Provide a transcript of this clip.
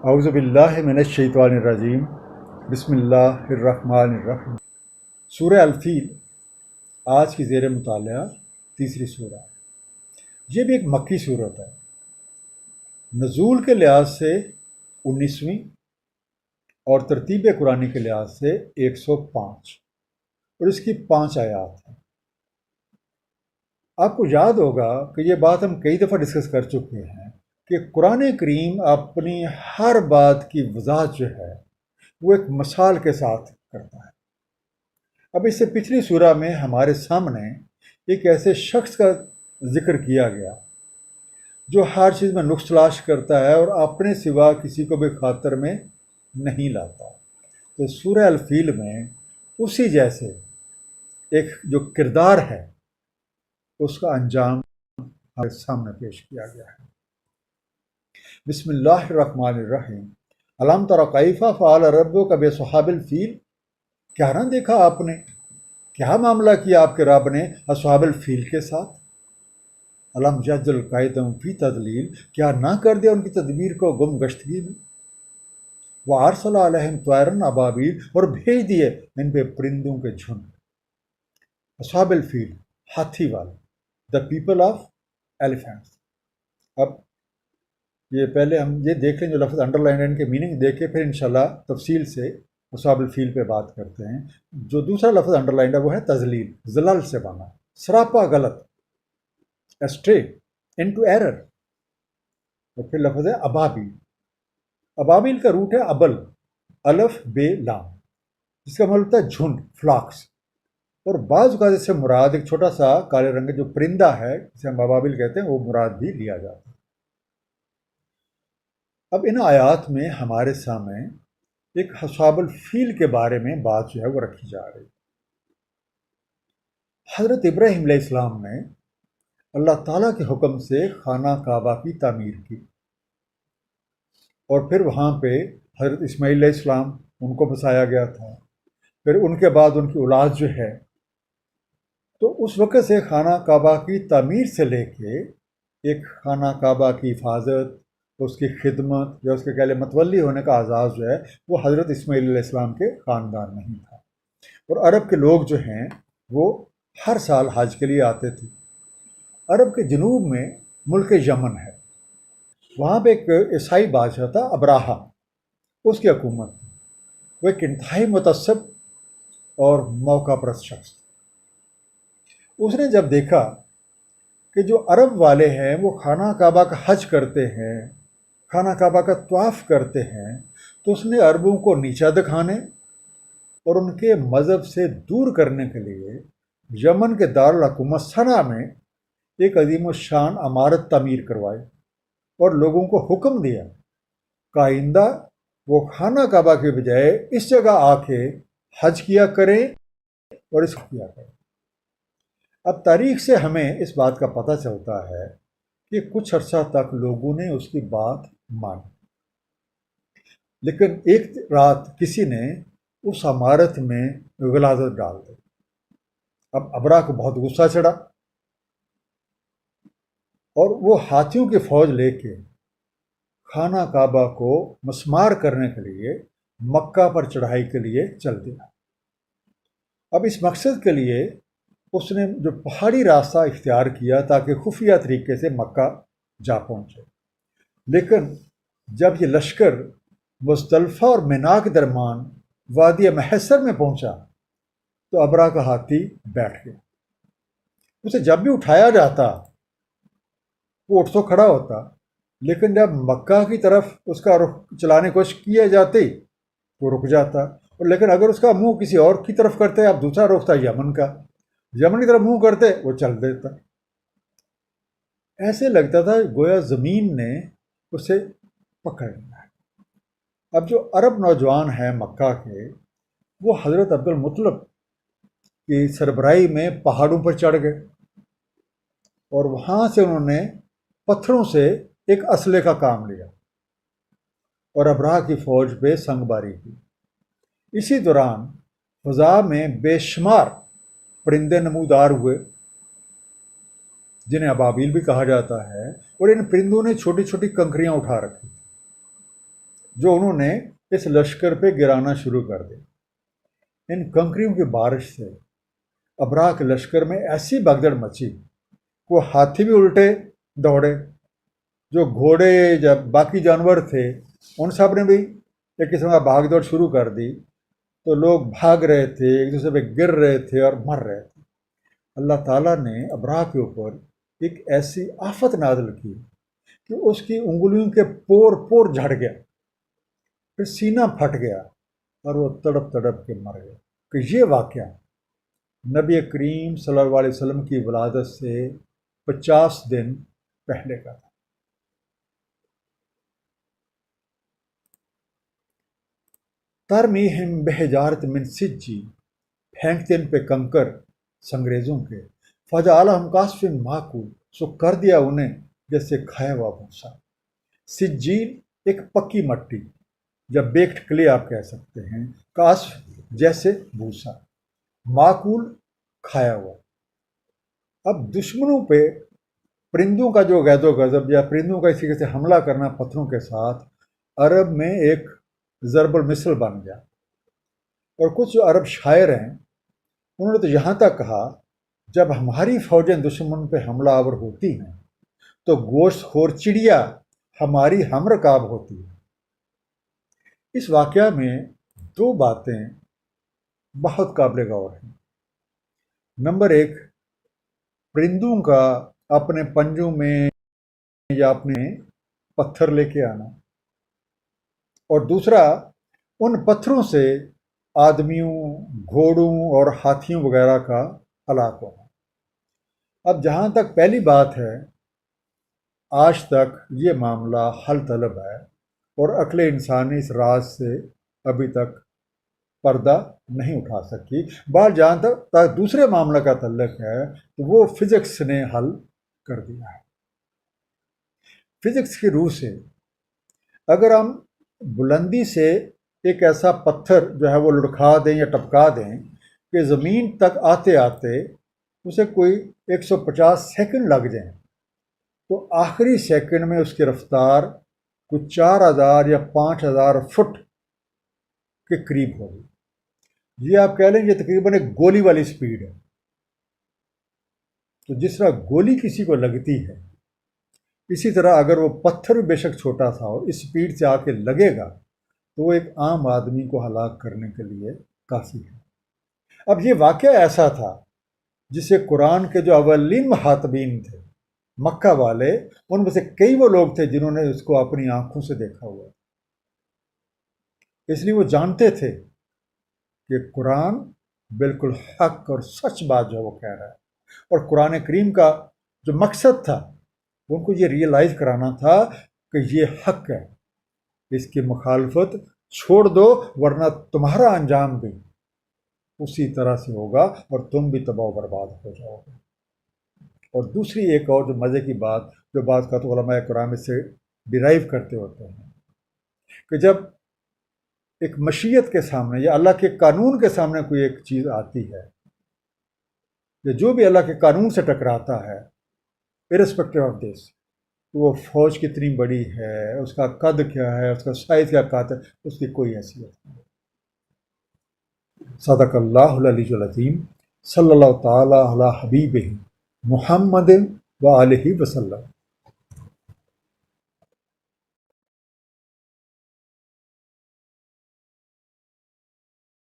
اعوذ باللہ من الشیطان الرجیم بسم اللہ الرحمن الرحیم۔ سورہ الفیل آج کی زیر مطالعہ تیسری سورہ ہے۔ یہ بھی ایک مکی صورت ہے، نزول کے لحاظ سے 19ویں اور ترتیب قرآنی کے لحاظ سے 105 اور اس کی 5 آیات ہیں۔ آپ کو یاد ہوگا کہ یہ بات ہم کئی دفعہ ڈسکس کر چکے ہیں کہ قرآن کریم اپنی ہر بات کی وضاحت جو ہے وہ ایک مثال کے ساتھ کرتا ہے۔ اب اس سے پچھلی سورہ میں ہمارے سامنے ایک ایسے شخص کا ذکر کیا گیا جو ہر چیز میں نقص تلاش کرتا ہے اور اپنے سوا کسی کو بھی خاطر میں نہیں لاتا۔ تو سورہ الفیل میں اسی جیسے ایک جو کردار ہے اس کا انجام ہمارے سامنے پیش کیا گیا ہے۔ بسم اللہ الرحمن الرحیم۔ الم تر کیف فعل ربک باصحاب الفیل، کیا نہ دیکھا آپ نے کیا معاملہ کیا آپ کے رب نے اصحاب الفیل کے ساتھ۔ الم یجعل کیدہم فی تضلیل، کیا نہ کر دیا ان کی تدبیر کو گم گشتگی میں۔ وارسل علیہم طیرا ابابیل، اور بھیج دیے ان پہ پرندوں کے جھنڈ۔ اصحاب الفیل ہاتھی والے، دا پیپل آف ایلیفینٹس۔ اب یہ پہلے ہم یہ دیکھ لیں جو لفظ انڈر لائن ہے، ان کے میننگ دیکھ کے پھر انشاءاللہ تفصیل سے اصحاب الفیل پہ بات کرتے ہیں۔ جو دوسرا لفظ انڈر لائن ہے وہ ہے تضلیل، زلل سے بنا، سراپا غلط، اسٹرے، انٹو ایرر۔ اور پھر لفظ ہے ابابیل۔ ابابیل کا روٹ ہے ابل، الف بے لام، جس کا مطلب ہے جھنڈ، فلاکس۔ اور بعض اوقات اس سے مراد ایک چھوٹا سا کالے رنگ کا جو پرندہ ہے جسے ہم ابابیل کہتے ہیں وہ مراد بھی لیا جاتا ہے۔ اب ان آیات میں ہمارے سامنے ایک اصحاب الفیل کے بارے میں بات جو ہے وہ رکھی جا رہی۔ حضرت ابراہیم علیہ السلام نے اللہ تعالیٰ کے حکم سے خانہ کعبہ کی تعمیر کی، اور پھر وہاں پہ حضرت اسماعیل علیہ السلام ان کو بسایا گیا تھا۔ پھر ان کے بعد ان کی اولاد جو ہے، تو اس وقت سے خانہ کعبہ کی تعمیر سے لے کے ایک خانہ کعبہ کی حفاظت، اس کی خدمت یا اس کے کہلے متولی ہونے کا آغاز جو ہے وہ حضرت اسماعیل علیہ السلام کے خاندان میں ہی تھا۔ اور عرب کے لوگ جو ہیں وہ ہر سال حج کے لیے آتے تھے۔ عرب کے جنوب میں ملک یمن ہے، وہاں پہ ایک عیسائی بادشاہ تھا ابراہا، اس کی حکومت تھی۔ وہ ایک انتہائی متعصب اور موقع پرست شخص تھا۔ اس نے جب دیکھا کہ جو عرب والے ہیں وہ خانہ کعبہ کا حج کرتے ہیں، خانہ کعبہ کا طواف کرتے ہیں، تو اس نے عربوں کو نیچا دکھانے اور ان کے مذہب سے دور کرنے کے لیے یمن کے دارالحکومت صنعا میں ایک عظیم الشان عمارت تعمیر کروائی اور لوگوں کو حکم دیا کہ آئندہ وہ خانہ کعبہ کے بجائے اس جگہ آ کے حج کیا کریں اور اس کو کیا کریں۔ اب تاریخ سے ہمیں اس بات کا پتہ چلتا ہے کہ کچھ عرصہ تک لوگوں نے اس کی بات مانی، لیکن ایک رات کسی نے اس عمارت میں غلاظت ڈال دی۔ اب ابرا کو بہت غصہ چڑھا اور وہ ہاتھیوں کی فوج لے کے خانہ کعبہ کو مسمار کرنے کے لیے مکہ پر چڑھائی کے لیے چل دیا۔ اب اس مقصد کے لیے اس نے جو پہاڑی راستہ اختیار کیا تاکہ خفیہ طریقے سے مکہ جا پہنچے، لیکن جب یہ لشکر مزدلفہ اور مینا کے درمیان وادی محصر میں پہنچا تو ابرا کا ہاتھی بیٹھ گیا۔ اسے جب بھی اٹھایا جاتا وہ اٹھ تو کھڑا ہوتا، لیکن جب مکہ کی طرف اس کا رخ چلانے کی کوشش کی جاتی تو رک جاتا، اور لیکن اگر اس کا منہ کسی اور کی طرف کرتے، اب دوسرا رخ تھا یمن کا، یمن کی طرف منہ کرتے وہ چل دیتا۔ ایسے لگتا تھا گویا زمین نے اسے پکڑ لیا ہے۔ اب جو عرب نوجوان ہیں مکہ کے، وہ حضرت عبد المطلب کی سربراہی میں پہاڑوں پر چڑھ گئے اور وہاں سے انہوں نے پتھروں سے ایک اسلحے کا کام لیا اور ابراہ کی فوج پہ سنگ باری کی۔ اسی دوران فضا میں بے شمار پرندے نمودار ہوئے جنہیں ابابیل بھی کہا جاتا ہے، اور ان پرندوں نے چھوٹی چھوٹی کنکریاں اٹھا رکھی۔ جو انہوں نے اس لشکر پہ گرانا شروع کر دی۔ ان کنکریوں کی بارش سے ابراہ کے لشکر میں ایسی بھگدڑ مچی، وہ ہاتھی بھی الٹے دوڑے، جو گھوڑے یا باقی جانور تھے ان سب نے بھی ایک قسم کا بھاگ دوڑ شروع کر دی۔ تو لوگ بھاگ رہے تھے، ایک دوسرے پہ گر رہے تھے اور مر رہے تھے۔ اللہ تعالیٰ نے ابراہ کے اوپر ایک ایسی آفت نازل کی کہ اس کی انگلیوں کے پور پور جھڑ گیا، پھر سینہ پھٹ گیا اور وہ تڑپ تڑپ کے مر گیا۔ کہ یہ واقعہ نبی کریم صلی اللہ علیہ وسلم کی ولادت سے 50 دن پہلے کا تھا۔ ترمیہم بحجارۃ من سجیل، پھینکتے ان پہ کنکر سنگریزوں کے، فجعلہم کعصف مأکول، سو کر دیا انہیں جیسے کھایا ہوا بھوسا۔ سجیل ایک پکی مٹی یا بیکڈ کلے آپ کہہ سکتے ہیں، کعصف جیسے بھوسا، مأکول کھایا ہوا۔ اب دشمنوں پہ پرندوں کا جو غید و غضب یا پرندوں کا اس طریقے سے حملہ کرنا پتھروں کے ساتھ عرب میں ایک ضرب المثل بن گیا۔ اور کچھ جو عرب شاعر ہیں انہوں نے تو یہاں تک کہا، جب ہماری فوجیں دشمن پہ حملہ آور ہوتی ہیں تو گوشت خور چڑیا ہماری ہم رکاب ہوتی ہے۔ اس واقعہ میں دو باتیں بہت قابل غور ہیں۔ نمبر ایک، پرندوں کا اپنے پنجوں میں یا اپنے پتھر لے کے آنا، اور دوسرا ان پتھروں سے آدمیوں، گھوڑوں اور ہاتھیوں وغیرہ کا ہلاک ہونا۔ اب جہاں تک پہلی بات ہے، آج تک یہ معاملہ حل طلب ہے اور عقل انسانی اس راز سے ابھی تک پردہ نہیں اٹھا سکی۔ بات جہاں تک دوسرے معاملہ کا تعلق ہے تو وہ فزکس نے حل کر دیا ہے۔ فزکس کی روح سے اگر ہم بلندی سے ایک ایسا پتھر جو ہے وہ لڑکھا دیں یا ٹپکا دیں کہ زمین تک آتے آتے اسے کوئی 150 سیکنڈ لگ جائیں، تو آخری سیکنڈ میں اس کی رفتار کوئی 4000 یا 5000 فٹ کے قریب ہوگی۔ یہ آپ کہہ لیں یہ تقریباً ایک گولی والی سپیڈ ہے۔ تو جس طرح گولی کسی کو لگتی ہے، اسی طرح اگر وہ پتھر بے شک چھوٹا تھا اور اس سپیڈ سے آ کے لگے گا تو وہ ایک عام آدمی کو ہلاک کرنے کے لیے کافی ہے۔ اب یہ واقعہ ایسا تھا جسے قرآن کے جو اولین مخاطبین تھے مکہ والے، ان میں سے کئی وہ لوگ تھے جنہوں نے اس کو اپنی آنکھوں سے دیکھا ہوا، اس لیے وہ جانتے تھے کہ قرآن بالکل حق اور سچ بات جو ہے وہ کہہ رہا ہے۔ اور قرآن کریم کا جو مقصد تھا ان کو یہ ریئلائز کرانا تھا کہ یہ حق ہے، اس کی مخالفت چھوڑ دو ورنہ تمہارا انجام بھی اسی طرح سے ہوگا اور تم بھی تباہ و برباد ہو جاؤ گے۔ اور دوسری ایک اور جو مزے کی بات جو بعض کا تو علماء کرام سے ڈیرائیو کرتے ہوتے ہیں کہ جب ایک مشیت کے سامنے یا اللہ کے قانون کے سامنے کوئی ایک چیز آتی ہے یا جو بھی اللہ کے قانون سے ٹکراتا ہے، irrespective آف دس، وہ فوج کتنی بڑی ہے، اس کا قد کیا ہے، اس کا سائز کیا ہے، اس کی کوئی حیثیت نہیں۔ صدق اللہ العلی العظیم، صلی اللہ تعالی علی حبیبہ محمد و آلہ وسلم۔